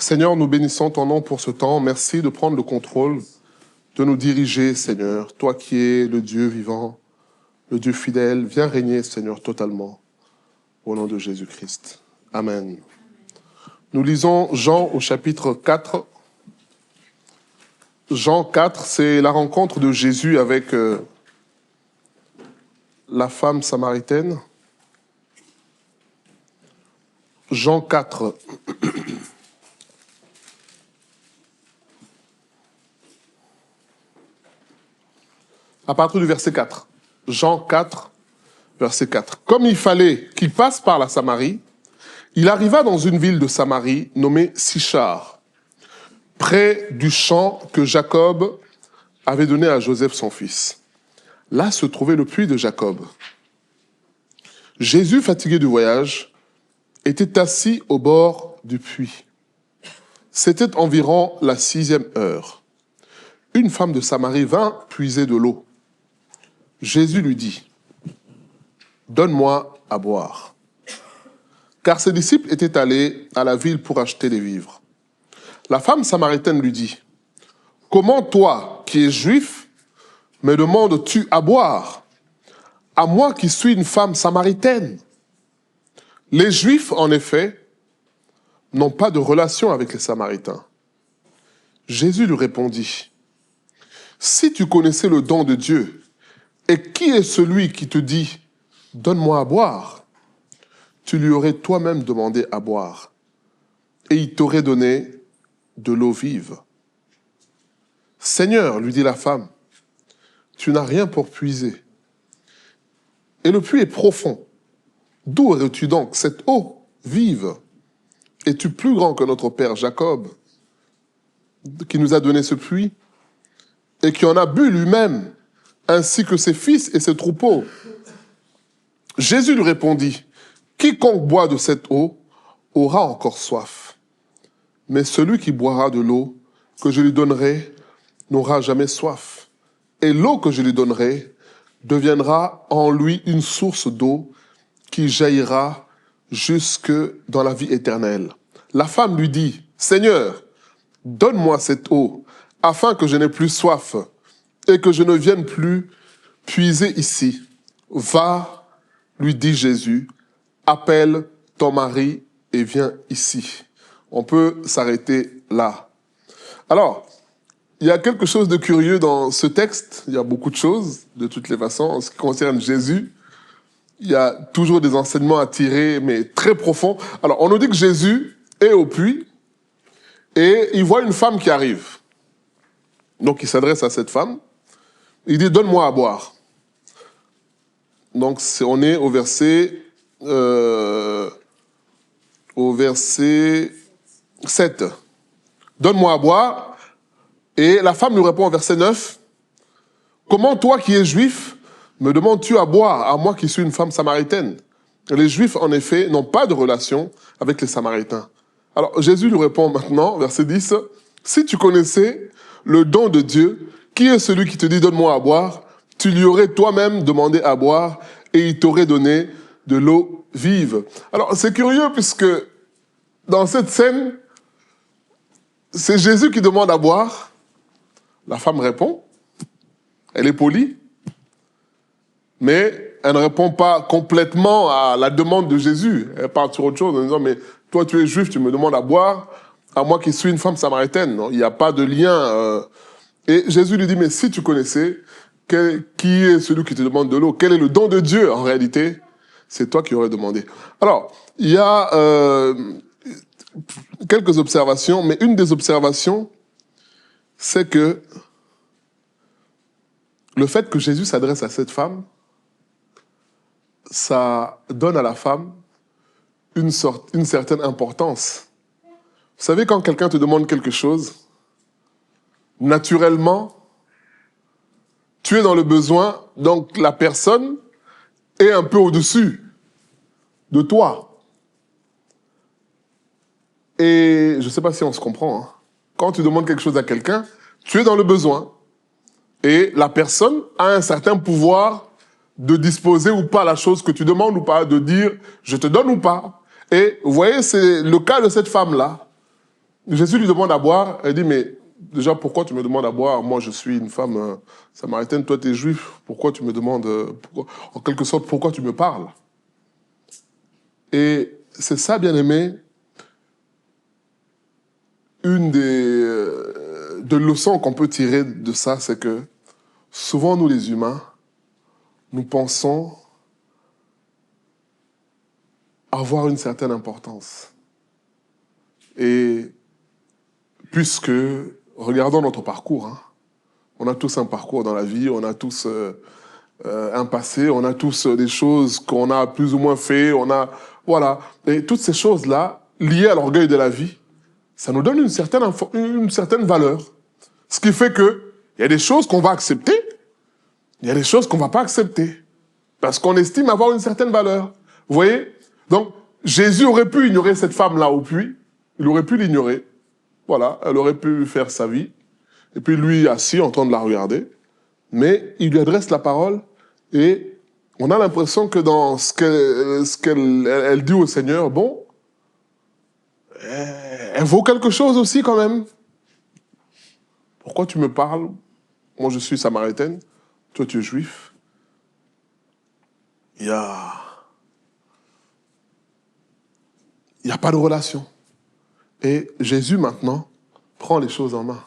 Seigneur, nous bénissons ton nom pour ce temps. Merci de prendre le contrôle, de nous diriger, Seigneur. Toi qui es le Dieu vivant, le Dieu fidèle, viens régner, Seigneur, totalement. Au nom de Jésus-Christ. Amen. Nous lisons Jean au chapitre 4. Jean 4, c'est la rencontre de Jésus avec la femme samaritaine. Jean 4. À partir du verset 4. Jean 4, verset 4. Comme il fallait qu'il passe par la Samarie, il arriva dans une ville de Samarie nommée Sichar, près du champ que Jacob avait donné à Joseph son fils. Là se trouvait le puits de Jacob. Jésus, fatigué du voyage, était assis au bord du puits. C'était environ la 6e heure. Une femme de Samarie vint puiser de l'eau. Jésus lui dit, « Donne-moi à boire. » Car ses disciples étaient allés à la ville pour acheter des vivres. La femme samaritaine lui dit, « Comment toi, qui es juif, me demandes-tu à boire, à moi qui suis une femme samaritaine ?» Les Juifs, en effet, n'ont pas de relation avec les Samaritains. Jésus lui répondit, « Si tu connaissais le don de Dieu, et qui est celui qui te dit, « Donne-moi à boire » tu lui aurais toi-même demandé à boire, et il t'aurait donné de l'eau vive. « Seigneur, lui dit la femme, tu n'as rien pour puiser, et le puits est profond. D'où aurais-tu donc cette eau vive? Es-tu plus grand que notre père Jacob, qui nous a donné ce puits, et qui en a bu lui-même, ainsi que ses fils et ses troupeaux? » Jésus lui répondit, « Quiconque boit de cette eau aura encore soif. Mais celui qui boira de l'eau que je lui donnerai n'aura jamais soif. Et l'eau que je lui donnerai deviendra en lui une source d'eau qui jaillira jusque dans la vie éternelle. » La femme lui dit, « Seigneur, donne-moi cette eau, afin que je n'ai plus soif et que je ne vienne plus puiser ici. » « Va, lui dit Jésus, appelle ton mari et viens ici. » On peut s'arrêter là. Alors, il y a quelque chose de curieux dans ce texte. Il y a beaucoup de choses, de toutes les façons. En ce qui concerne Jésus, il y a toujours des enseignements à tirer, mais très profonds. Alors, on nous dit que Jésus est au puits et il voit une femme qui arrive. Donc, il s'adresse à cette femme. Il dit, « Donne-moi à boire. » Donc, on est au verset 7. « Donne-moi à boire. » Et la femme lui répond au verset 9. « Comment toi qui es juif, me demandes-tu à boire, à moi qui suis une femme samaritaine ?» Les Juifs, en effet, n'ont pas de relation avec les Samaritains. Alors, Jésus lui répond maintenant, verset 10. « Si tu connaissais le don de Dieu, qui est celui qui te dit « Donne-moi à boire » tu lui aurais toi-même demandé à boire et il t'aurait donné de l'eau vive. » Alors, c'est curieux puisque dans cette scène, c'est Jésus qui demande à boire. La femme répond. Elle est polie. Mais elle ne répond pas complètement à la demande de Jésus. Elle part sur autre chose en disant, mais toi tu es juif, tu me demandes à boire, à moi qui suis une femme samaritaine. Non, il n'y a pas de lien. Et Jésus lui dit, mais si tu connaissais, qui est celui qui te demande de l'eau? Quel est le don de Dieu en réalité? C'est toi qui aurais demandé. Alors, il y a quelques observations, mais une des observations, c'est que le fait que Jésus s'adresse à cette femme, ça donne à la femme une certaine importance. Vous savez, quand quelqu'un te demande quelque chose, naturellement, tu es dans le besoin, donc la personne est un peu au-dessus de toi. Et je ne sais pas si on se comprend. Hein. Quand tu demandes quelque chose à quelqu'un, tu es dans le besoin. Et la personne a un certain pouvoir de disposer ou pas la chose que tu demandes ou pas, de dire « je te donne ou pas ». Et vous voyez, c'est le cas de cette femme-là. Jésus lui demande à boire. Elle dit, mais déjà, pourquoi tu me demandes à boire? Moi, je suis une femme samaritaine, toi, tu es juif. Pourquoi tu me demandes, en quelque sorte, pourquoi tu me parles? Et c'est ça, bien aimé, une des leçons qu'on peut tirer de ça, c'est que souvent, nous les humains, nous pensons avoir une certaine importance. Et puisque, regardons notre parcours, hein, on a tous un parcours dans la vie, on a tous un passé, on a tous des choses qu'on a plus ou moins fait, voilà. Et toutes ces choses-là, liées à l'orgueil de la vie, ça nous donne une certaine valeur. Ce qui fait que il y a des choses qu'on va accepter, il y a des choses qu'on ne va pas accepter. Parce qu'on estime avoir une certaine valeur. Vous voyez? Donc, Jésus aurait pu ignorer cette femme-là au puits. Il aurait pu l'ignorer. Voilà, elle aurait pu faire sa vie. Et puis lui, assis, en train de la regarder. Mais il lui adresse la parole et on a l'impression que dans ce qu'elle dit au Seigneur, bon, elle vaut quelque chose aussi quand même. Pourquoi tu me parles? Moi, je suis samaritaine. Toi, tu es juif. Il n'y a pas de relation. Et Jésus, maintenant, prend les choses en main.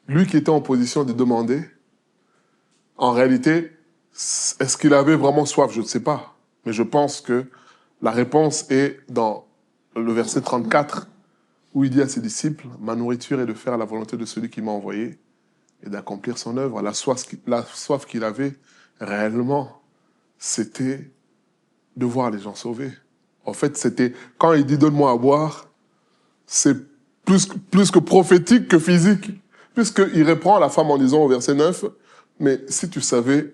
Lui qui était en position de demander, en réalité, est-ce qu'il avait vraiment soif? Je ne sais pas. Mais je pense que la réponse est dans le verset 34, où il dit à ses disciples, « Ma nourriture est de faire la volonté de celui qui m'a envoyé et d'accomplir son œuvre. » La soif qu'il avait réellement, c'était de voir les gens sauvés. En fait, c'était, quand il dit « Donne-moi à boire », c'est plus que prophétique que physique. Puisqu'il reprend la femme en disant au verset 9, « Mais si tu savais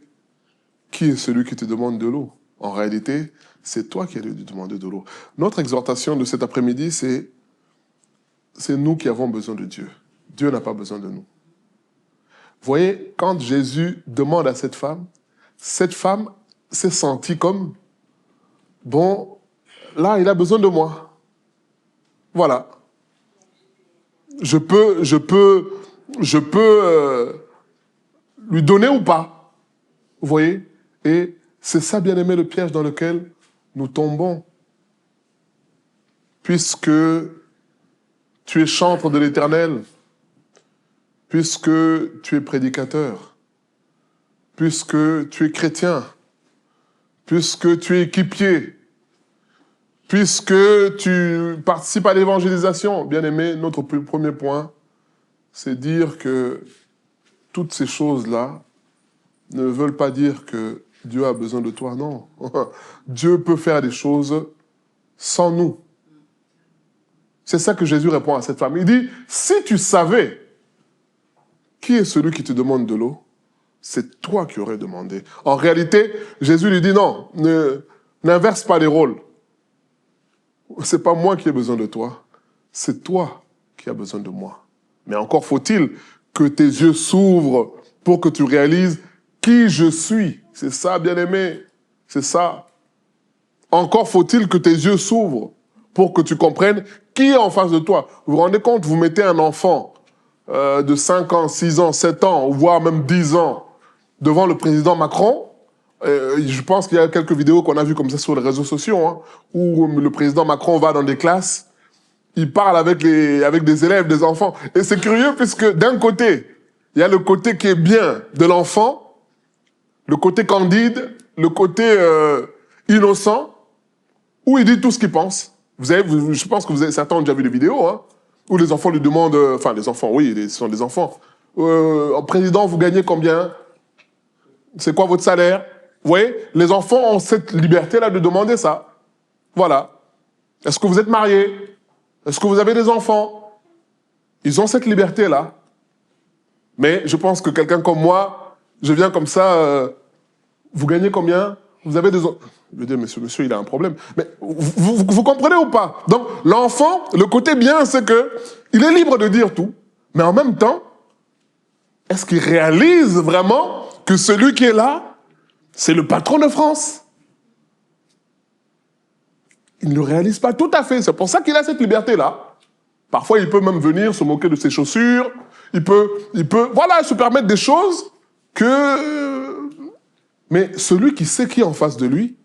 qui est celui qui te demande de l'eau, en réalité, c'est toi qui as dû demander de l'eau. » Notre exhortation de cet après-midi, c'est nous qui avons besoin de Dieu. Dieu n'a pas besoin de nous. Vous voyez, quand Jésus demande à cette femme s'est sentie comme, bon, là, il a besoin de moi. Voilà. Je peux lui donner ou pas. Vous voyez? Et c'est ça, bien aimé, le piège dans lequel nous tombons. Puisque tu es chantre de l'Éternel, puisque tu es prédicateur, puisque tu es chrétien, puisque tu es équipier, puisque tu participes à l'évangélisation. Bien aimé, notre premier point, c'est dire que toutes ces choses-là ne veulent pas dire que Dieu a besoin de toi, non. Dieu peut faire des choses sans nous. C'est ça que Jésus répond à cette femme. Il dit, si tu savais qui est celui qui te demande de l'eau, c'est toi qui aurais demandé. En réalité, Jésus lui dit, non, n'inverse pas les rôles. C'est pas moi qui ai besoin de toi, c'est toi qui as besoin de moi. Mais encore faut-il que tes yeux s'ouvrent pour que tu réalises qui je suis. C'est ça, bien-aimé. C'est ça. Encore faut-il que tes yeux s'ouvrent pour que tu comprennes qui est en face de toi. Vous vous rendez compte, vous mettez un enfant de 5 ans, 6 ans, 7 ans, voire même 10 ans devant le président Macron. Je pense qu'il y a quelques vidéos qu'on a vues comme ça sur les réseaux sociaux, hein, où le président Macron va dans des classes, il parle avec des élèves, des enfants. Et c'est curieux puisque d'un côté, il y a le côté qui est bien de l'enfant, le côté candide, le côté innocent, où il dit tout ce qu'il pense. Je pense que certains ont déjà vu des vidéos, hein, où les enfants lui demandent, enfin les enfants, oui, ce sont des enfants. Président, vous gagnez combien? C'est quoi votre salaire? Vous voyez, les enfants ont cette liberté-là de demander ça. Voilà. Est-ce que vous êtes marié? Est-ce que vous avez des enfants? Ils ont cette liberté-là. Mais je pense que quelqu'un comme moi, je viens comme ça, vous gagnez combien? Vous avez des... Je dis, monsieur, il a un problème. Mais vous comprenez ou pas? Donc, l'enfant, le côté bien, c'est que il est libre de dire tout. Mais en même temps, est-ce qu'il réalise vraiment que celui qui est là, c'est le patron de France? Il ne le réalise pas tout à fait. C'est pour ça qu'il a cette liberté-là. Parfois, il peut même venir se moquer de ses chaussures. Il peut, voilà, se permettre des choses que... Mais celui qui sait qui est en face de lui,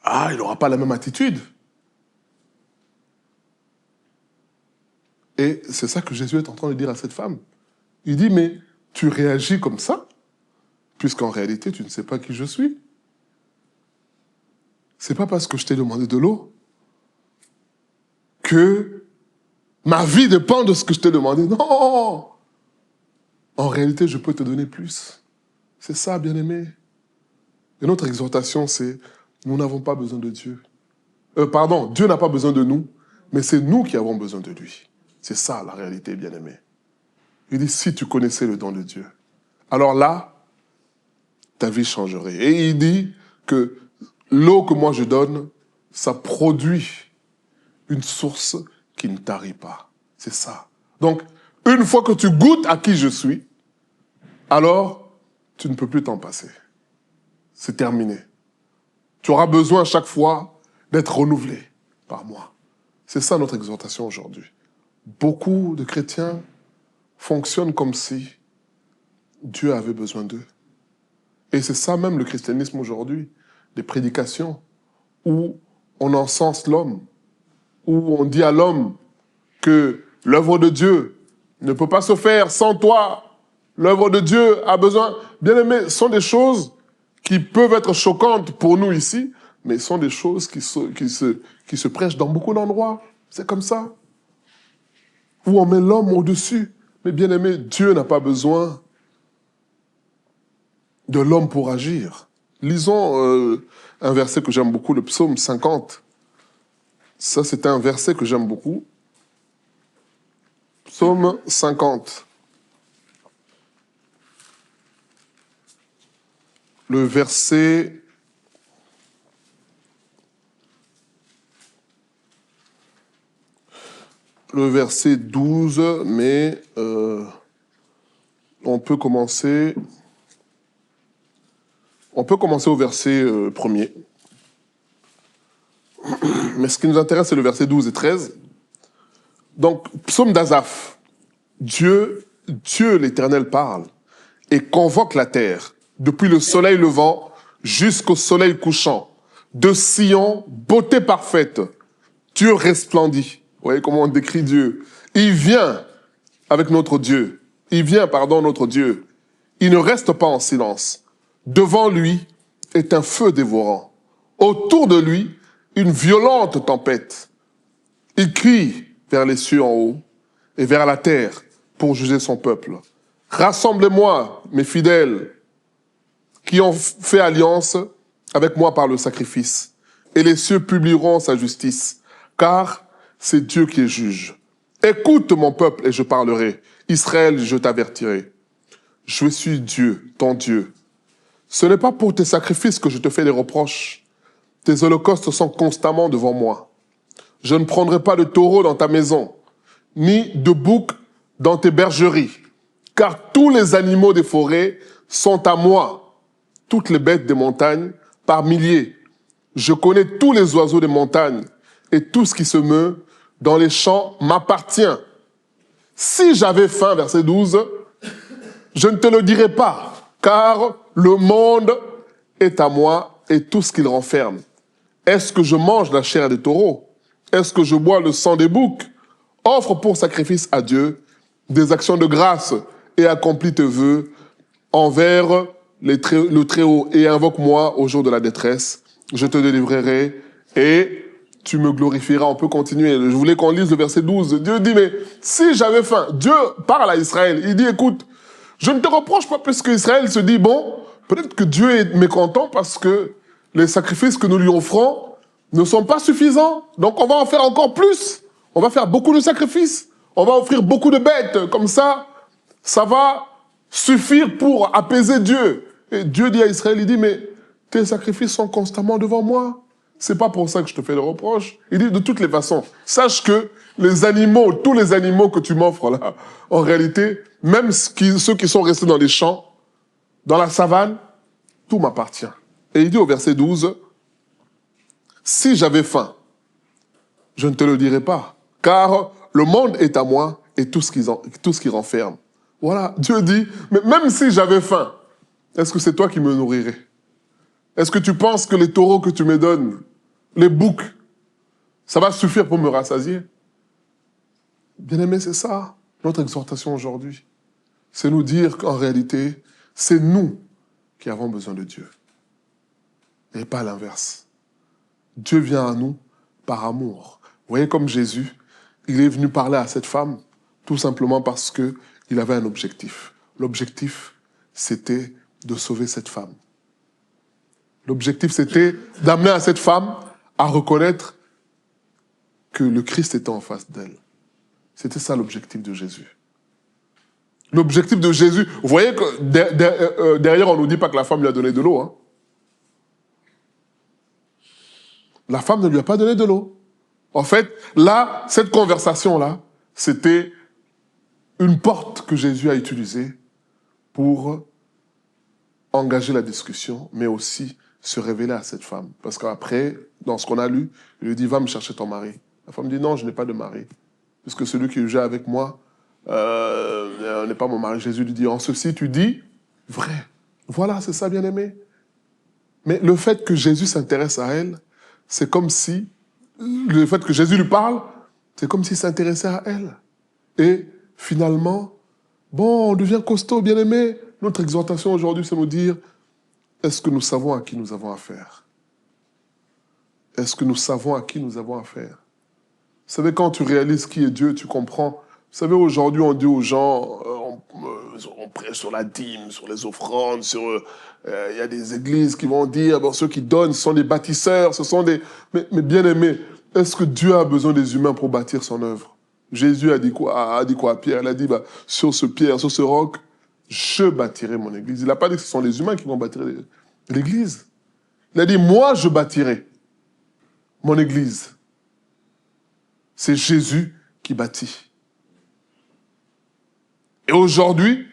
il n'aura pas la même attitude. Et c'est ça que Jésus est en train de dire à cette femme. Il dit, mais tu réagis comme ça, puisqu'en réalité, tu ne sais pas qui je suis. C'est pas parce que je t'ai demandé de l'eau que ma vie dépend de ce que je t'ai demandé. Non! En réalité, je peux te donner plus. C'est ça, bien-aimé. Et notre exhortation, c'est, nous n'avons pas besoin de Dieu. Dieu n'a pas besoin de nous, mais c'est nous qui avons besoin de lui. C'est ça, la réalité, bien-aimé. Il dit, si tu connaissais le don de Dieu, alors là, ta vie changerait. Et il dit que l'eau que moi je donne, ça produit une source qui ne tarit pas. C'est ça. Donc, une fois que tu goûtes à qui je suis, alors, tu ne peux plus t'en passer. C'est terminé. Tu auras besoin chaque fois d'être renouvelé par moi. C'est ça notre exhortation aujourd'hui. Beaucoup de chrétiens fonctionnent comme si Dieu avait besoin d'eux. Et c'est ça même le christianisme aujourd'hui. Des prédications où on encense l'homme, où on dit à l'homme que l'œuvre de Dieu ne peut pas se faire sans toi. L'œuvre de Dieu a besoin... Bien-aimés, ce sont des choses qui peuvent être choquantes pour nous ici, mais ce sont des choses qui se prêchent dans beaucoup d'endroits. C'est comme ça. Où on met l'homme au-dessus. Mais bien-aimés, Dieu n'a pas besoin de l'homme pour agir. Lisons un verset que j'aime beaucoup, le psaume 50. Ça, c'est un verset que j'aime beaucoup. Psaume 50. Le verset... Le verset 12, mais on peut commencer au verset 1er. Mais ce qui nous intéresse, c'est le verset 12 et 13. Donc, psaume d'Asaph. Dieu l'Éternel parle et convoque la terre, depuis le soleil levant jusqu'au soleil couchant. De Sion, beauté parfaite, Dieu resplendit. Vous voyez comment on décrit Dieu. Il vient avec notre Dieu. Notre Dieu. Il ne reste pas en silence. Devant lui est un feu dévorant. Autour de lui, une violente tempête. Il crie vers les cieux en haut et vers la terre pour juger son peuple. Rassemblez-moi, mes fidèles, qui ont fait alliance avec moi par le sacrifice. Et les cieux publieront sa justice, car c'est Dieu qui est juge. Écoute mon peuple et je parlerai. Israël, je t'avertirai. Je suis Dieu, ton Dieu. Ce n'est pas pour tes sacrifices que je te fais des reproches. Tes holocaustes sont constamment devant moi. Je ne prendrai pas de taureau dans ta maison, ni de bouc dans tes bergeries, car tous les animaux des forêts sont à moi, toutes les bêtes des montagnes par milliers. Je connais tous les oiseaux des montagnes, et tout ce qui se meut dans les champs m'appartient. Si j'avais faim, verset 12, je ne te le dirais pas, car le monde est à moi et tout ce qu'il renferme. Est-ce que je mange la chair des taureaux? Est-ce que je bois le sang des boucs? Offre pour sacrifice à Dieu des actions de grâce et accomplis tes vœux envers le Très-Haut et invoque-moi au jour de la détresse. Je te délivrerai et tu me glorifieras. On peut continuer. Je voulais qu'on lise le verset 12. Dieu dit, mais si j'avais faim, Dieu parle à Israël. Il dit, écoute, je ne te reproche pas parce qu'Israël se dit, bon, peut-être que Dieu est mécontent parce que les sacrifices que nous lui offrons ne sont pas suffisants. Donc on va en faire encore plus. On va faire beaucoup de sacrifices. On va offrir beaucoup de bêtes. Comme ça va suffire pour apaiser Dieu. Et Dieu dit à Israël, il dit, mais tes sacrifices sont constamment devant moi. C'est pas pour ça que je te fais des reproches. Il dit, de toutes les façons, sache que les animaux, tous les animaux que tu m'offres là, en réalité, même ceux qui sont restés dans les champs, dans la savane, tout m'appartient. Et il dit au verset 12, si j'avais faim, je ne te le dirais pas, car le monde est à moi et tout ce qui renferme. Voilà, Dieu dit, mais même si j'avais faim, est-ce que c'est toi qui me nourrirais? Est-ce que tu penses que les taureaux que tu me donnes, les boucs, ça va suffire pour me rassasier? Bien-aimé, c'est ça, notre exhortation aujourd'hui. C'est nous dire qu'en réalité, c'est nous qui avons besoin de Dieu. Et pas l'inverse. Dieu vient à nous par amour. Vous voyez comme Jésus, il est venu parler à cette femme tout simplement parce qu'il avait un objectif. L'objectif, c'était de sauver cette femme. L'objectif, c'était d'amener à cette femme à reconnaître que le Christ était en face d'elle. C'était ça l'objectif de Jésus. L'objectif de Jésus, vous voyez que derrière, on ne nous dit pas que la femme lui a donné de l'eau. Hein. La femme ne lui a pas donné de l'eau. En fait, là, cette conversation-là, c'était une porte que Jésus a utilisée pour engager la discussion, mais aussi se révéler à cette femme. Parce qu'après, dans ce qu'on a lu, il lui dit, va me chercher ton mari. La femme dit, non, je n'ai pas de mari. Puisque celui qui est avec moi n'est pas mon mari. Jésus lui dit, en ceci, tu dis vrai. Voilà, c'est ça, bien-aimé. Mais le fait que Jésus s'intéresse à elle, c'est comme si, le fait que Jésus lui parle, c'est comme s'il s'intéressait à elle. Et finalement, bon, on devient costaud, bien-aimé. Notre exhortation aujourd'hui, c'est nous dire, est-ce que nous savons à qui nous avons affaire? Est-ce que nous savons à qui nous avons affaire? Vous savez, quand tu réalises qui est Dieu, tu comprends. Vous savez, aujourd'hui, on dit aux gens, on prêche sur la dîme, sur les offrandes, il y a des églises qui vont dire, bon, ceux qui donnent, ce sont des bâtisseurs, ce sont des... Mais bien aimé, est-ce que Dieu a besoin des humains pour bâtir son œuvre? Jésus a dit quoi à Pierre? Il a dit, bah, sur ce pierre, sur ce roc, je bâtirai mon église. Il n'a pas dit que ce sont les humains qui vont bâtir l'église. Il a dit, moi, je bâtirai mon église. C'est Jésus qui bâtit. Et aujourd'hui,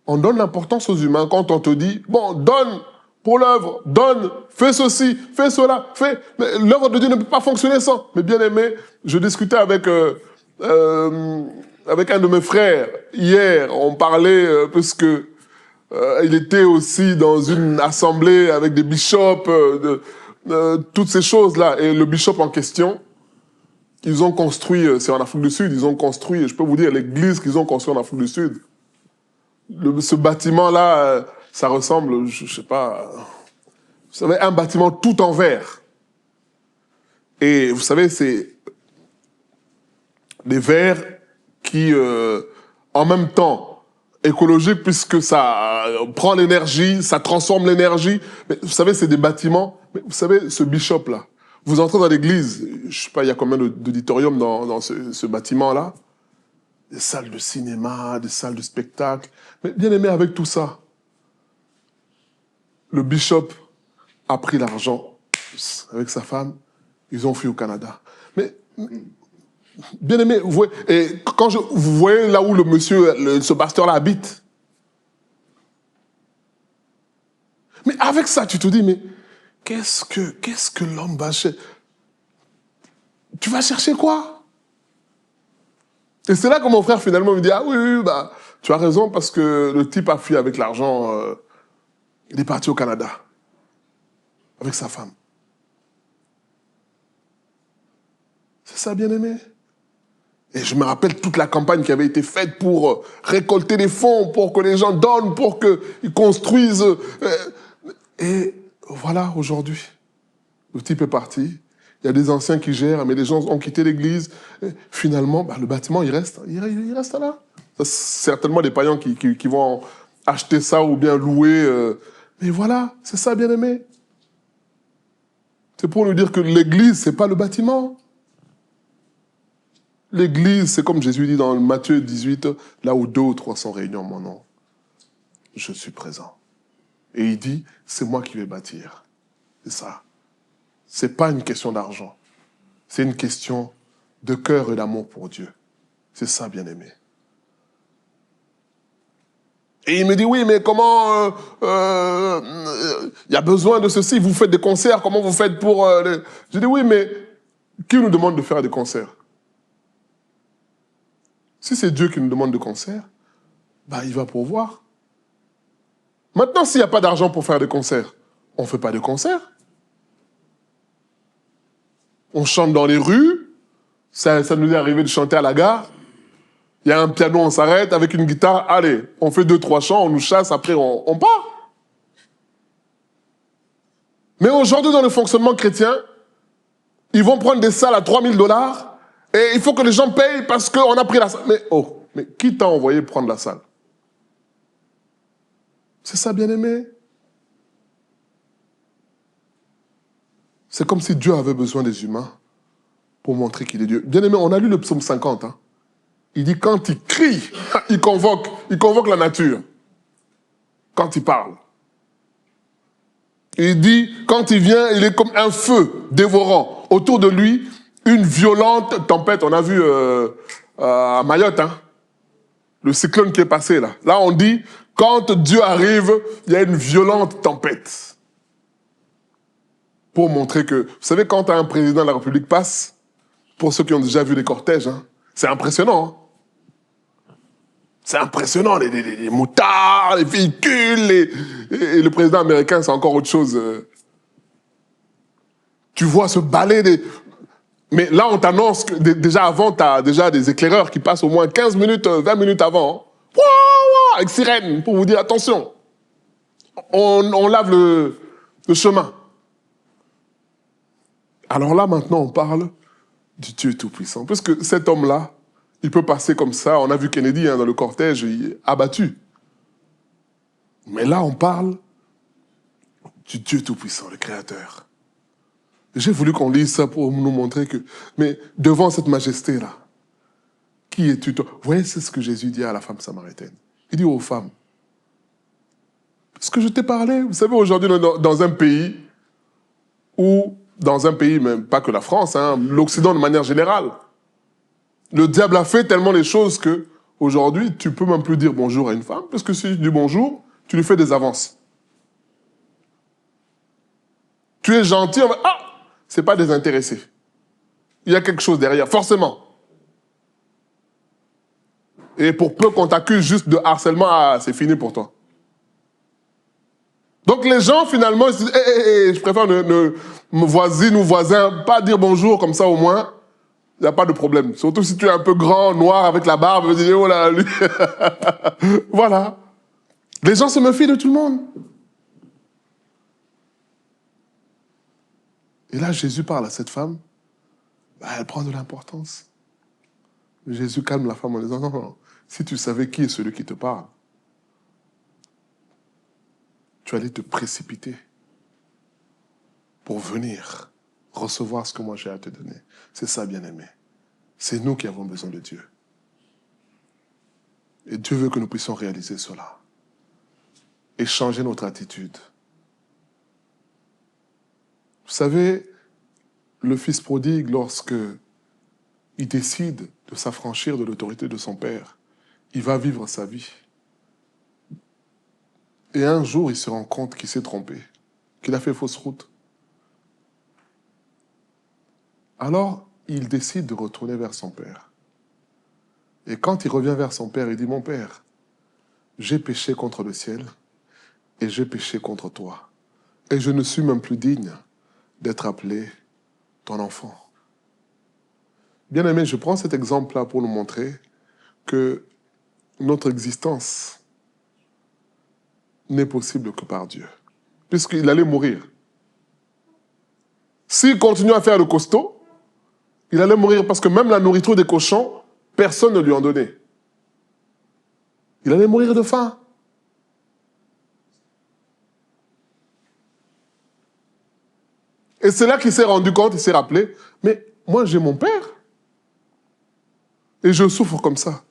on donne l'importance aux humains quand on te dit, bon, donne pour l'œuvre, donne, fais ceci, fais cela, fais. Mais l'œuvre de Dieu ne peut pas fonctionner sans. Mais bien aimé, je discutais avec un de mes frères hier, on parlait, puisque il était aussi dans une assemblée avec des bishops, toutes ces choses-là. Et le bishop en question, ils ont construit, c'est en Afrique du Sud, ils ont construit, je peux vous dire, l'église qu'ils ont construite en Afrique du Sud. Ce bâtiment-là, ça ressemble, je sais pas, vous savez, un bâtiment tout en verre. Et vous savez, c'est des verres qui, en même temps, écologiques, puisque ça prend l'énergie, ça transforme l'énergie. Mais vous savez, c'est des bâtiments. Mais vous savez, ce bishop-là, vous entrez dans l'église, je sais pas, il y a combien d'auditoriums dans ce bâtiment-là? Des salles de cinéma, des salles de spectacle. Mais bien aimé, avec tout ça, le bishop a pris l'argent avec sa femme, ils ont fui au Canada. Mais, bien aimé, vous voyez, et quand vous voyez là où le monsieur, ce pasteur-là habite, mais avec ça, tu te dis, mais qu'est-ce que l'homme va chercher? Tu vas chercher quoi? Et c'est là que mon frère finalement me dit, ah oui, bah, tu as raison parce que le type a fui avec l'argent, il est parti au Canada, avec sa femme. C'est ça, bien-aimé. Et je me rappelle toute la campagne qui avait été faite pour récolter des fonds, pour que les gens donnent, pour qu'ils construisent. Et voilà, aujourd'hui, le type est parti. Il y a des anciens qui gèrent, mais les gens ont quitté l'église. Finalement, bah, le bâtiment, il reste là. C'est certainement des païens qui vont acheter ça ou bien louer. Mais voilà, c'est ça, bien-aimé. C'est pour nous dire que l'église, c'est pas le bâtiment. L'église, c'est comme Jésus dit dans Matthieu 18, là où 2 ou 3 sont réunis en mon nom, je suis présent. Et il dit, c'est moi qui vais bâtir. C'est ça. C'est pas une question d'argent. C'est une question de cœur et d'amour pour Dieu. C'est ça, bien-aimé. Et il me dit, oui, mais comment y a besoin de ceci, vous faites des concerts, comment vous faites pour... Je dis, oui, mais qui nous demande de faire des concerts? Si c'est Dieu qui nous demande de concert, il va pourvoir. Maintenant, s'il n'y a pas d'argent pour faire des concerts, on ne fait pas de concerts. On chante dans les rues. Ça nous est arrivé de chanter à la gare. Il y a un piano, on s'arrête avec une guitare. Allez, on fait 2-3 chants, on nous chasse, après on part. Mais aujourd'hui, dans le fonctionnement chrétien, ils vont prendre des salles à $3000 et il faut que les gens payent parce qu'on a pris la salle. Mais qui t'a envoyé prendre la salle? C'est ça, bien-aimé. C'est comme si Dieu avait besoin des humains pour montrer qu'il est Dieu. Bien-aimé, on a lu le psaume 50. Hein. Il dit quand il crie, il convoque la nature. Quand il parle. Il dit, quand il vient, il est comme un feu dévorant. Autour de lui, une violente tempête. On a vu à Mayotte, hein, le cyclone qui est passé là. Là, on dit, quand Dieu arrive, il y a une violente tempête. Pour montrer que... Vous savez, quand un président de la République passe, pour ceux qui ont déjà vu les cortèges, hein, c'est impressionnant. Hein. C'est impressionnant, les moutards, les véhicules, et le président américain, c'est encore autre chose. Tu vois ce balai des... Mais là, on t'annonce que déjà avant, tu as déjà des éclaireurs qui passent au moins 15 minutes, 20 minutes avant. Hein. Avec sirène, pour vous dire, attention. On lave le chemin. Alors là, maintenant, on parle du Dieu Tout-Puissant. Parce que cet homme-là, il peut passer comme ça. On a vu Kennedy hein, dans le cortège, il est abattu. Mais là, on parle du Dieu Tout-Puissant, le Créateur. J'ai voulu qu'on lise ça pour nous montrer que... Mais devant cette majesté-là, qui es-tu toi? Vous voyez, c'est ce que Jésus dit à la femme samaritaine. Il dit aux femmes, est-ce que je t'ai parlé? Vous savez, aujourd'hui, dans un pays où, dans un pays, même pas que la France, hein, l'Occident de manière générale, le diable a fait tellement les choses que aujourd'hui, tu peux même plus dire bonjour à une femme, parce que si tu dis bonjour, tu lui fais des avances. Tu es gentil, on va... Ah, c'est pas désintéressé. Il y a quelque chose derrière, forcément. Et pour peu qu'on t'accuse juste de harcèlement, ah, c'est fini pour toi. Donc les gens, finalement, ils se disent, je préfère me voisine ou voisin, pas dire bonjour, comme ça au moins, il n'y a pas de problème. Surtout si tu es un peu grand, noir, avec la barbe, tu dis, oh là, lui. Voilà. Les gens se méfient de tout le monde. Et là, Jésus parle à cette femme, elle prend de l'importance. Jésus calme la femme en disant, non, si tu savais qui est celui qui te parle, tu allais te précipiter pour venir recevoir ce que moi j'ai à te donner. C'est ça, bien-aimé. C'est nous qui avons besoin de Dieu. Et Dieu veut que nous puissions réaliser cela. Et changer notre attitude. Vous savez, le fils prodigue, lorsque il décide de s'affranchir de l'autorité de son père, il va vivre sa vie. Et un jour, il se rend compte qu'il s'est trompé, qu'il a fait fausse route. Alors, il décide de retourner vers son père. Et quand il revient vers son père, il dit, « Mon père, j'ai péché contre le ciel et j'ai péché contre toi. Et je ne suis même plus digne d'être appelé ton enfant. » Bien-aimé, je prends cet exemple-là pour nous montrer que notre existence n'est possible que par Dieu, puisqu'il allait mourir. S'il continue à faire le costaud, il allait mourir parce que même la nourriture des cochons, personne ne lui en donnait. Il allait mourir de faim. Et c'est là qu'il s'est rendu compte, il s'est rappelé, mais moi j'ai mon père. Et je souffre comme ça.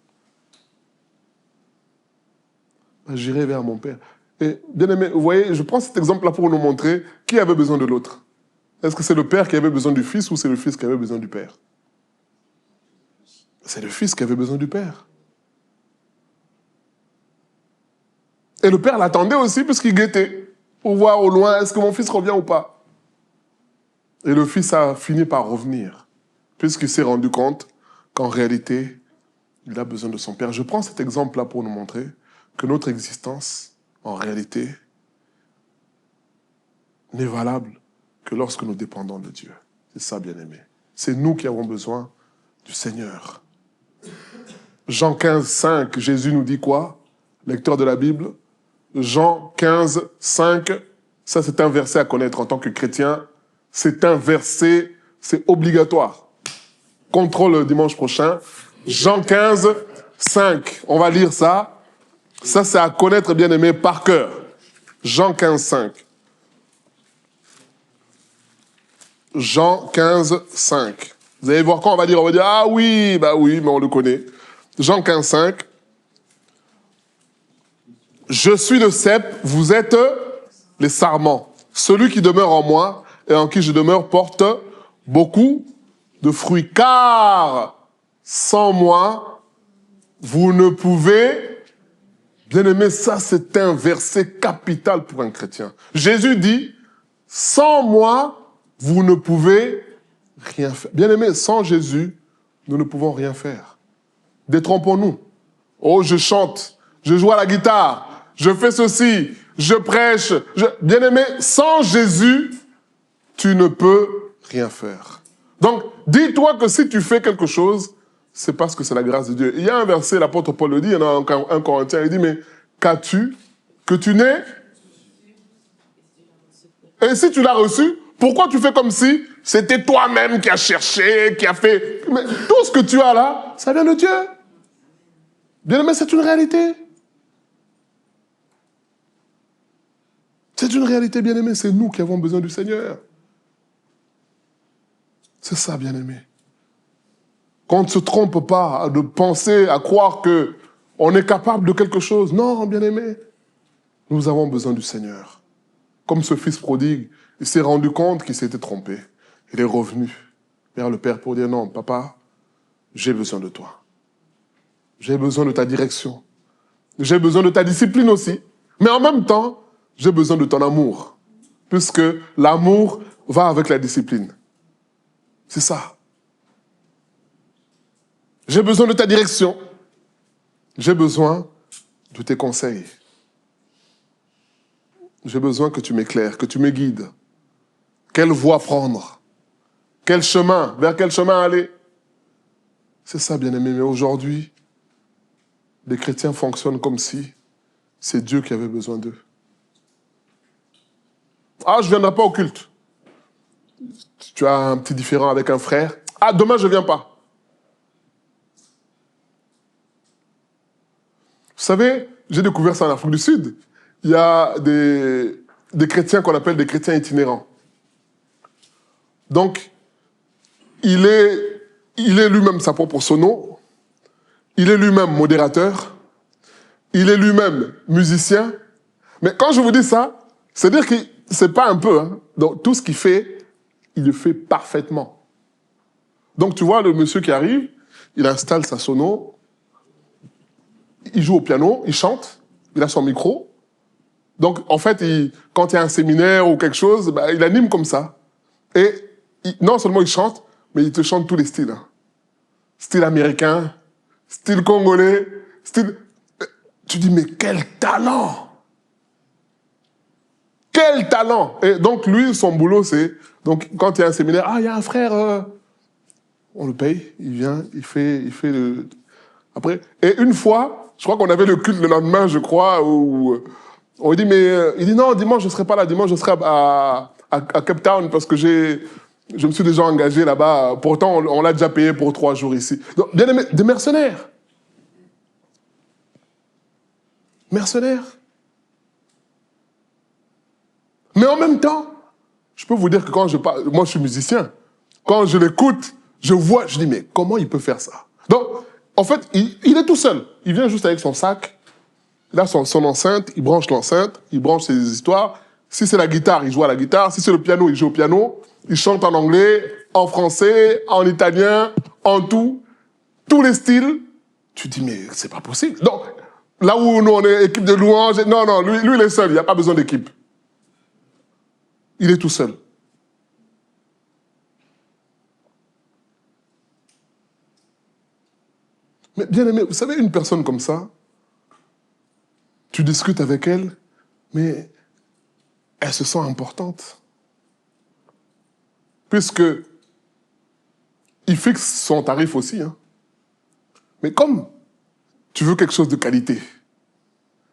J'irai vers mon père. Et bien aimé, vous voyez, je prends cet exemple-là pour nous montrer qui avait besoin de l'autre. Est-ce que c'est le père qui avait besoin du fils ou c'est le fils qui avait besoin du père? C'est le fils qui avait besoin du père. Et le père l'attendait aussi puisqu'il guettait pour voir au loin, est-ce que mon fils revient ou pas? Et le fils a fini par revenir puisqu'il s'est rendu compte qu'en réalité, Il a besoin de son Père. Je prends cet exemple-là pour nous montrer que notre existence, en réalité, n'est valable que lorsque nous dépendons de Dieu. C'est ça, bien-aimé. C'est nous qui avons besoin du Seigneur. Jean 15, 5, Jésus nous dit quoi? Lecteur de la Bible. Jean 15, 5, ça c'est un verset à connaître en tant que chrétien. C'est un verset, c'est obligatoire. Contrôle dimanche prochain. Jean 15, 5. On va lire ça. Ça c'est à connaître, bien-aimé, par cœur. Jean 15, 5. Jean 15, 5. Vous allez voir quand on va dire, ah oui, bah oui, mais on le connaît. Jean 15, 5. Je suis le cep, vous êtes les sarments. Celui qui demeure en moi et en qui je demeure porte beaucoup de fruits. Car sans moi, vous ne pouvez... Bien aimé, ça c'est un verset capital pour un chrétien. Jésus dit, sans moi, vous ne pouvez rien faire. Bien aimé, sans Jésus, nous ne pouvons rien faire. Détrompons-nous. Oh, je chante, je joue à la guitare, je fais ceci, je prêche. Bien aimé, sans Jésus, tu ne peux rien faire. Donc, dis-toi que si tu fais quelque chose, c'est parce que c'est la grâce de Dieu. Il y a un verset, l'apôtre Paul le dit, il y en a un Corinthien, il dit, mais qu'as-tu que tu n'es? Et si tu l'as reçu, pourquoi tu fais comme si c'était toi-même qui as cherché, qui a fait... Mais tout ce que tu as là, ça vient de Dieu. Bien aimé, c'est une réalité. C'est une réalité, bien aimé. C'est nous qui avons besoin du Seigneur. C'est ça, bien aimé. Qu'on ne se trompe pas de penser, à croire que on est capable de quelque chose. Non, bien aimé. Nous avons besoin du Seigneur. Comme ce fils prodigue, il s'est rendu compte qu'il s'était trompé. Il est revenu vers le Père pour dire, non, papa, j'ai besoin de toi. J'ai besoin de ta direction. J'ai besoin de ta discipline aussi. Mais en même temps, j'ai besoin de ton amour. Puisque l'amour va avec la discipline. C'est ça. J'ai besoin de ta direction. J'ai besoin de tes conseils. J'ai besoin que tu m'éclaires, que tu me guides. Quelle voie prendre? Quel chemin? Vers quel chemin aller? C'est ça, bien-aimé. Mais aujourd'hui, les chrétiens fonctionnent comme si c'est Dieu qui avait besoin d'eux. Ah, je ne viendrai pas au culte. Tu as un petit différend avec un frère. Ah, demain, je ne viens pas. Vous savez, j'ai découvert ça en Afrique du Sud. Il y a des chrétiens qu'on appelle des chrétiens itinérants. Donc, il est lui-même sa propre sono, il est lui-même modérateur, il est lui-même musicien. Mais quand je vous dis ça, c'est-à-dire que c'est pas un peu. Hein. Donc, tout ce qu'il fait, il le fait parfaitement. Donc, tu vois, le monsieur qui arrive, il installe sa sono, il joue au piano, il chante, il a son micro. Donc, en fait, quand il y a un séminaire ou quelque chose, bah, il anime comme ça. Et non seulement il chante, mais il te chante tous les styles. Hein. Style américain, style congolais, style... Tu dis, mais quel talent! Quel talent! Et donc, lui, son boulot, c'est... Donc, quand il y a un séminaire, ah, il y a un frère... On le paye, il vient, il fait le... Après, et une fois, je crois qu'on avait le culte le lendemain, je crois, où on lui dit, mais... il dit, non, dimanche, je ne serai pas là, dimanche, je serai à Cape Town, parce que je me suis déjà engagé là-bas. Pourtant, on l'a déjà payé pour 3 jours ici. Donc, bien aimé, des mercenaires. Mercenaires. Mais en même temps, je peux vous dire que quand je parle, moi je suis musicien, quand je l'écoute, je vois, je dis, mais comment il peut faire ça? Donc, en fait, il est tout seul. Il vient juste avec son sac, il a son enceinte, il branche l'enceinte, il branche ses histoires. Si c'est la guitare, il joue à la guitare. Si c'est le piano, il joue au piano. Il chante en anglais, en français, en italien, en tout. Tous les styles. Tu dis, mais c'est pas possible. Donc, là où nous, on est équipe de louanges, non, lui, il est seul, il n'y a pas besoin d'équipe. Il est tout seul. Mais bien aimé, vous savez, une personne comme ça, tu discutes avec elle, mais elle se sent importante. Puisque il fixe son tarif aussi. Hein. Mais comme tu veux quelque chose de qualité,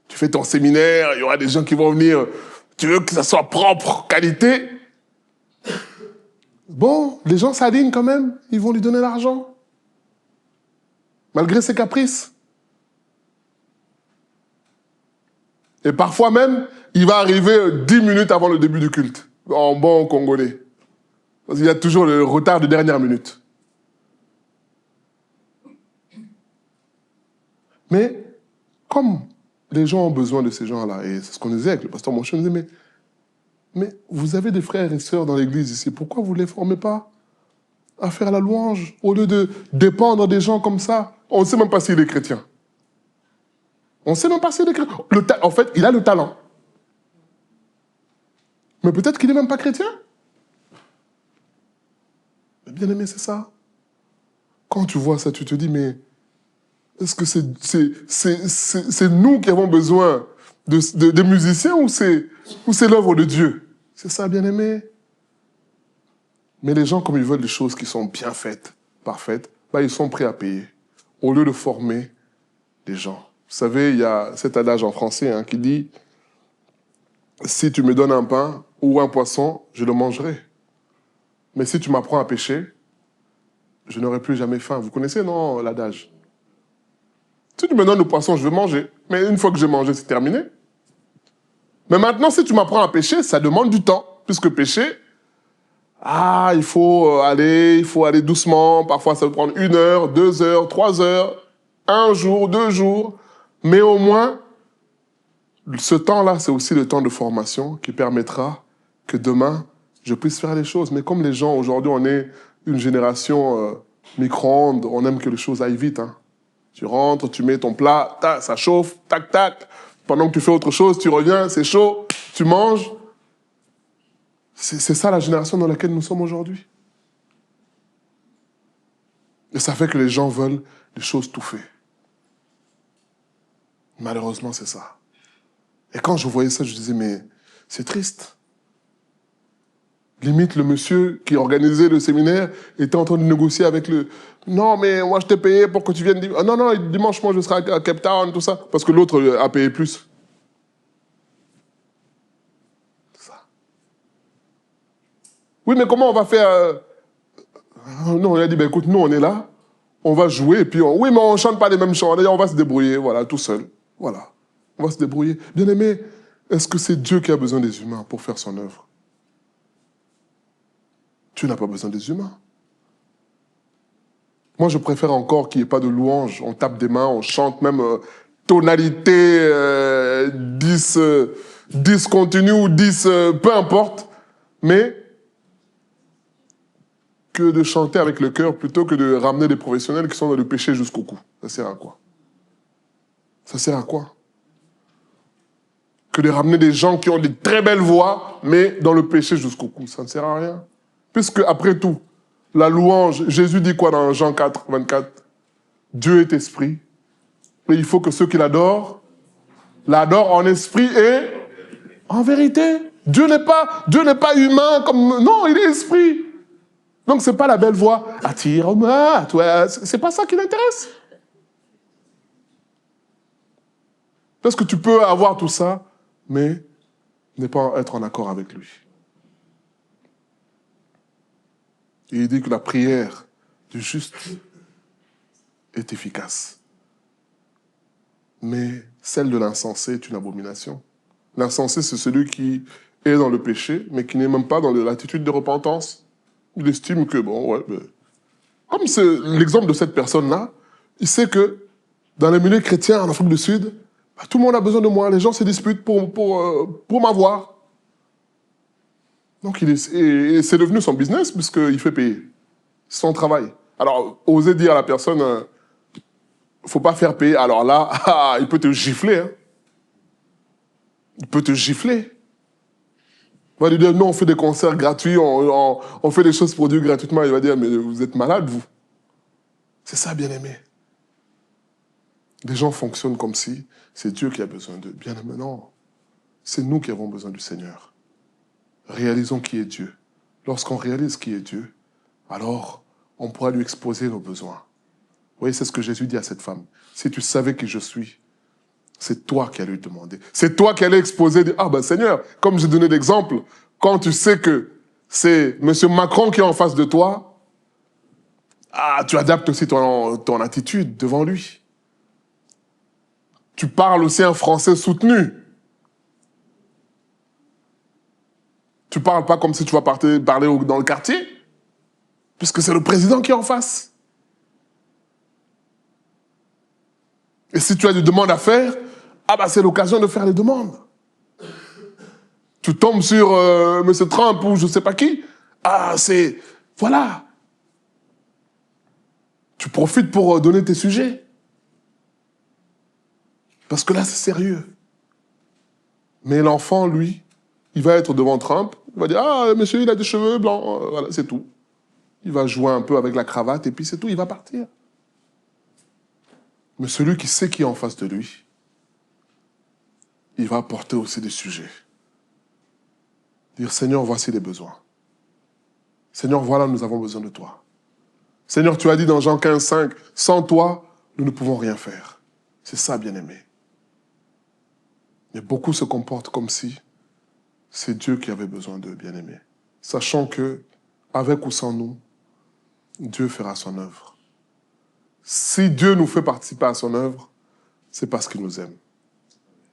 tu fais ton séminaire, il y aura des gens qui vont venir, tu veux que ça soit propre, qualité, bon, les gens s'alignent quand même, ils vont lui donner l'argent. Malgré ses caprices. Et parfois même, il va arriver 10 minutes avant le début du culte, en bon congolais. Parce qu'il y a toujours le retard de dernière minute. Mais, comme les gens ont besoin de ces gens-là, et c'est ce qu'on disait avec le pasteur Monchon, on disait, mais vous avez des frères et sœurs dans l'église ici, pourquoi vous ne les formez pas à faire la louange, au lieu de dépendre des gens comme ça? On ne sait même pas s'il est chrétien. On ne sait même pas s'il est chrétien. En fait, il a le talent. Mais peut-être qu'il n'est même pas chrétien. Mais bien aimé, c'est ça. Quand tu vois ça, tu te dis, mais est-ce que c'est nous qui avons besoin de musiciens ou c'est l'œuvre de Dieu? C'est ça, bien aimé. Mais les gens, comme ils veulent des choses qui sont bien faites, parfaites, bah, ils sont prêts à payer, au lieu de former des gens. Vous savez, il y a cet adage en français hein, qui dit « Si tu me donnes un pain ou un poisson, je le mangerai. Mais si tu m'apprends à pêcher, je n'aurai plus jamais faim. » Vous connaissez, non, l'adage? Si tu me donnes le poisson, je vais manger. Mais une fois que j'ai mangé, c'est terminé. Mais maintenant, si tu m'apprends à pêcher, ça demande du temps. Puisque pêcher, il faut aller doucement. Parfois, ça peut prendre 1 heure, 2 heures, 3 heures, 1 jour, 2 jours. Mais au moins, ce temps-là, c'est aussi le temps de formation qui permettra que demain, je puisse faire les choses. Mais comme les gens, aujourd'hui, on est une génération micro-ondes, on aime que les choses aillent vite. Hein. Tu rentres, tu mets ton plat, tac, ça chauffe, tac, tac. Pendant que tu fais autre chose, tu reviens, c'est chaud, tu manges. C'est ça la génération dans laquelle nous sommes aujourd'hui. Et ça fait que les gens veulent des choses tout faites. Malheureusement, c'est ça. Et quand je voyais ça, je disais, mais c'est triste. Limite, le monsieur qui organisait le séminaire était en train de négocier avec le... Non, mais moi, je t'ai payé pour que tu viennes... Ah, non, non, dimanche, moi, je serai à Cape Town, tout ça. Parce que l'autre a payé plus. C'est ça. Oui, mais comment on va faire... Non, il a dit, ben, écoute, nous, on est là, on va jouer, et puis... Oui, mais on ne chante pas les mêmes chants. D'ailleurs, on va se débrouiller, voilà, tout seul. Voilà. On va se débrouiller. Bien aimé, est-ce que c'est Dieu qui a besoin des humains pour faire son œuvre? Tu n'as pas besoin des humains. Moi, je préfère encore qu'il n'y ait pas de louange. On tape des mains, on chante même tonalité 10 continu ou 10, peu importe. Mais que de chanter avec le cœur plutôt que de ramener des professionnels qui sont dans le péché jusqu'au cou. Ça sert à quoi? Ça sert à quoi? Que de ramener des gens qui ont des très belles voix, mais dans le péché jusqu'au cou. Ça ne sert à rien. Puisque, après tout, la louange, Jésus dit quoi dans Jean 4, 24? Dieu est esprit. Et il faut que ceux qui l'adorent en esprit et en vérité. Dieu n'est pas humain comme... Non, il est esprit. Donc, ce n'est pas la belle voix. Attire-moi à toi. Ce n'est pas ça qui l'intéresse. Parce que tu peux avoir tout ça, mais ne pas être en accord avec lui. Et il dit que la prière du juste est efficace. Mais celle de l'insensé est une abomination. L'insensé, c'est celui qui est dans le péché, mais qui n'est même pas dans l'attitude de repentance. Il estime que, bon, ouais, comme c'est l'exemple de cette personne-là, il sait que dans les milieux chrétiens en Afrique du Sud, tout le monde a besoin de moi, les gens se disputent pour m'avoir. Donc, c'est devenu son business puisqu'il fait payer. C'est son travail. Alors, oser dire à la personne, il ne faut pas faire payer. Alors là, il peut te gifler. Hein. Il peut te gifler. Il va lui dire, non, on fait des concerts gratuits, on fait des choses produites gratuitement. Il va dire, mais vous êtes malade, vous. C'est ça, bien-aimé. Des gens fonctionnent comme si c'est Dieu qui a besoin d'eux. Bien maintenant, c'est nous qui avons besoin du Seigneur. Réalisons qui est Dieu. Lorsqu'on réalise qui est Dieu, alors on pourra lui exposer nos besoins. Vous voyez, c'est ce que Jésus dit à cette femme. Si tu savais qui je suis, c'est toi qui allais lui demander. C'est toi qui allais exposer. Ah ben Seigneur, comme j'ai donné l'exemple, quand tu sais que c'est M. Macron qui est en face de toi, tu adaptes aussi ton attitude devant lui. Tu parles aussi un français soutenu. Tu ne parles pas comme si tu vas parler dans le quartier, puisque c'est le président qui est en face. Et si tu as des demandes à faire, c'est l'occasion de faire les demandes. Tu tombes sur M. Trump ou je ne sais pas qui. Voilà. Tu profites pour donner tes sujets. Parce que là, c'est sérieux. Mais l'enfant, lui, il va être devant Trump. Il va dire, monsieur, il a des cheveux blancs. Voilà, c'est tout. Il va jouer un peu avec la cravate et puis c'est tout, il va partir. Mais celui qui sait qui est en face de lui, il va apporter aussi des sujets. Dire, Seigneur, voici les besoins. Seigneur, voilà, nous avons besoin de toi. Seigneur, tu as dit dans Jean 15, 5, sans toi, nous ne pouvons rien faire. C'est ça, bien-aimé. Mais beaucoup se comportent comme si c'est Dieu qui avait besoin d'eux, bien-aimés. Sachant que, avec ou sans nous, Dieu fera son œuvre. Si Dieu nous fait participer à son œuvre, c'est parce qu'il nous aime.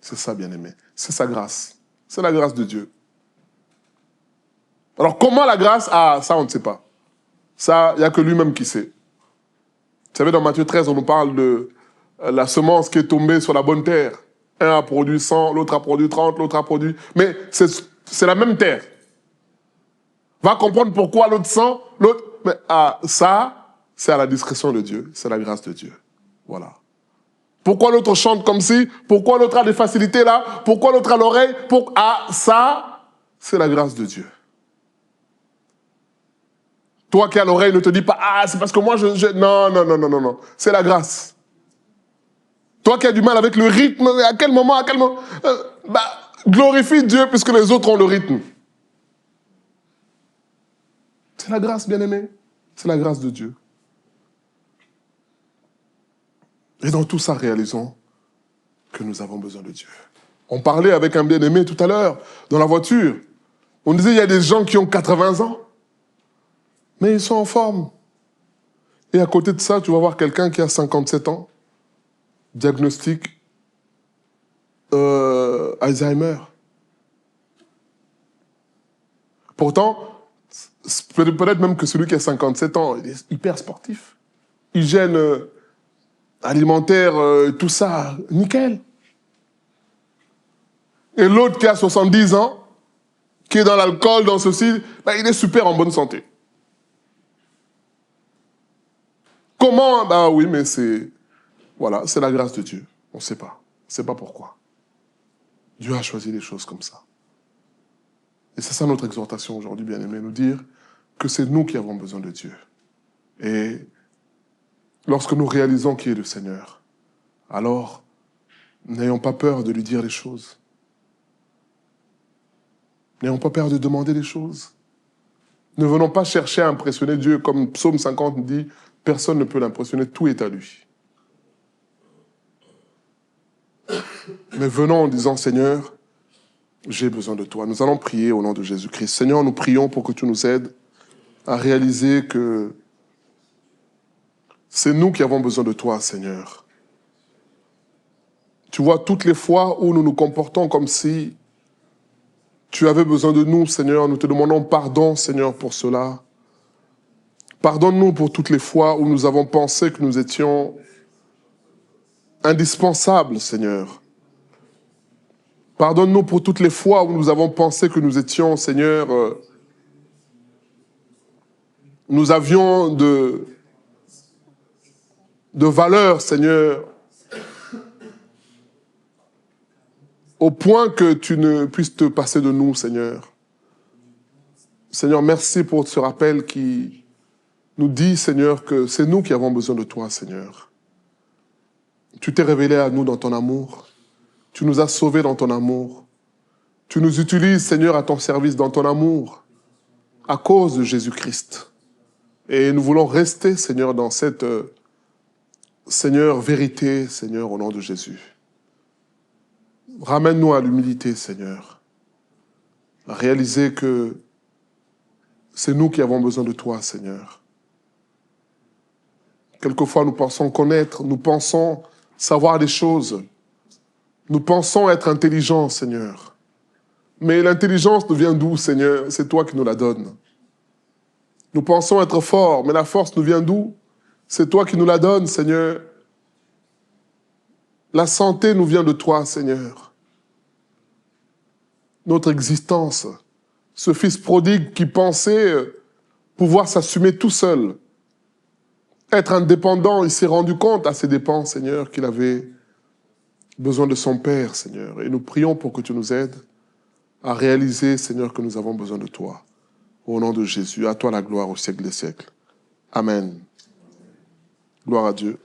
C'est ça, bien-aimé. C'est sa grâce. C'est la grâce de Dieu. Alors, comment la grâce? Ça, on ne sait pas. Ça, il n'y a que lui-même qui sait. Vous savez, dans Matthieu 13, on nous parle de la semence qui est tombée sur la bonne terre. Un a produit 100, l'autre a produit 30, l'autre a produit... Mais c'est la même terre. Va comprendre pourquoi l'autre 100, l'autre... Mais ça, c'est à la discrétion de Dieu. C'est la grâce de Dieu. Voilà. Pourquoi l'autre chante comme si? Pourquoi l'autre a des facilités là? Pourquoi l'autre a l'oreille? Ça, c'est la grâce de Dieu. Toi qui as l'oreille, ne te dis pas, c'est parce que moi Non. C'est la grâce. Toi qui as du mal avec le rythme, à quel moment glorifie Dieu puisque les autres ont le rythme. C'est la grâce, bien-aimé. C'est la grâce de Dieu. Et dans tout ça, réalisons que nous avons besoin de Dieu. On parlait avec un bien-aimé tout à l'heure, dans la voiture. On disait, il y a des gens qui ont 80 ans, mais ils sont en forme. Et à côté de ça, tu vas voir quelqu'un qui a 57 ans, diagnostic Alzheimer. Pourtant, peut-être même que celui qui a 57 ans, il est hyper sportif. Hygiène alimentaire, tout ça, nickel. Et l'autre qui a 70 ans, qui est dans l'alcool, dans ceci, il est super en bonne santé. Comment? Oui, mais c'est... Voilà, c'est la grâce de Dieu. On ne sait pas. On ne sait pas pourquoi. Dieu a choisi les choses comme ça. Et c'est ça notre exhortation aujourd'hui, bien-aimés, nous dire que c'est nous qui avons besoin de Dieu. Et lorsque nous réalisons qui est le Seigneur, alors n'ayons pas peur de lui dire les choses. N'ayons pas peur de demander les choses. Ne venons pas chercher à impressionner Dieu, comme Psaume 50 dit, personne ne peut l'impressionner, tout est à lui. Mais venons en disant, Seigneur, j'ai besoin de toi. Nous allons prier au nom de Jésus-Christ. Seigneur, nous prions pour que tu nous aides à réaliser que c'est nous qui avons besoin de toi, Seigneur. Tu vois, toutes les fois où nous nous comportons comme si tu avais besoin de nous, Seigneur, nous te demandons pardon, Seigneur, pour cela. Pardonne-nous pour toutes les fois où nous avons pensé que nous étions indispensables, Seigneur. Pardonne-nous pour toutes les fois où nous avons pensé que nous étions, Seigneur, nous avions de valeur, Seigneur, au point que tu ne puisses te passer de nous, Seigneur. Seigneur, merci pour ce rappel qui nous dit, Seigneur, que c'est nous qui avons besoin de toi, Seigneur. Tu Tu t'es révélé à nous dans ton amour. Tu nous as sauvés dans ton amour. Tu nous utilises, Seigneur, à ton service dans ton amour, à cause de Jésus-Christ. Et nous voulons rester, Seigneur, dans cette, Seigneur, vérité, Seigneur, au nom de Jésus. Ramène-nous à l'humilité, Seigneur, à réaliser que c'est nous qui avons besoin de toi, Seigneur. Quelquefois, nous pensons connaître, nous pensons savoir des choses. Nous pensons être intelligents, Seigneur. Mais l'intelligence nous vient d'où, Seigneur? C'est toi qui nous la donnes. Nous pensons être forts, mais la force nous vient d'où? C'est toi qui nous la donnes, Seigneur. La santé nous vient de toi, Seigneur. Notre existence, ce fils prodigue qui pensait pouvoir s'assumer tout seul, être indépendant, il s'est rendu compte à ses dépens, Seigneur, qu'il avait besoin de son Père, Seigneur. Et nous prions pour que tu nous aides à réaliser, Seigneur, que nous avons besoin de toi. Au nom de Jésus, à toi la gloire au siècle des siècles. Amen. Gloire à Dieu.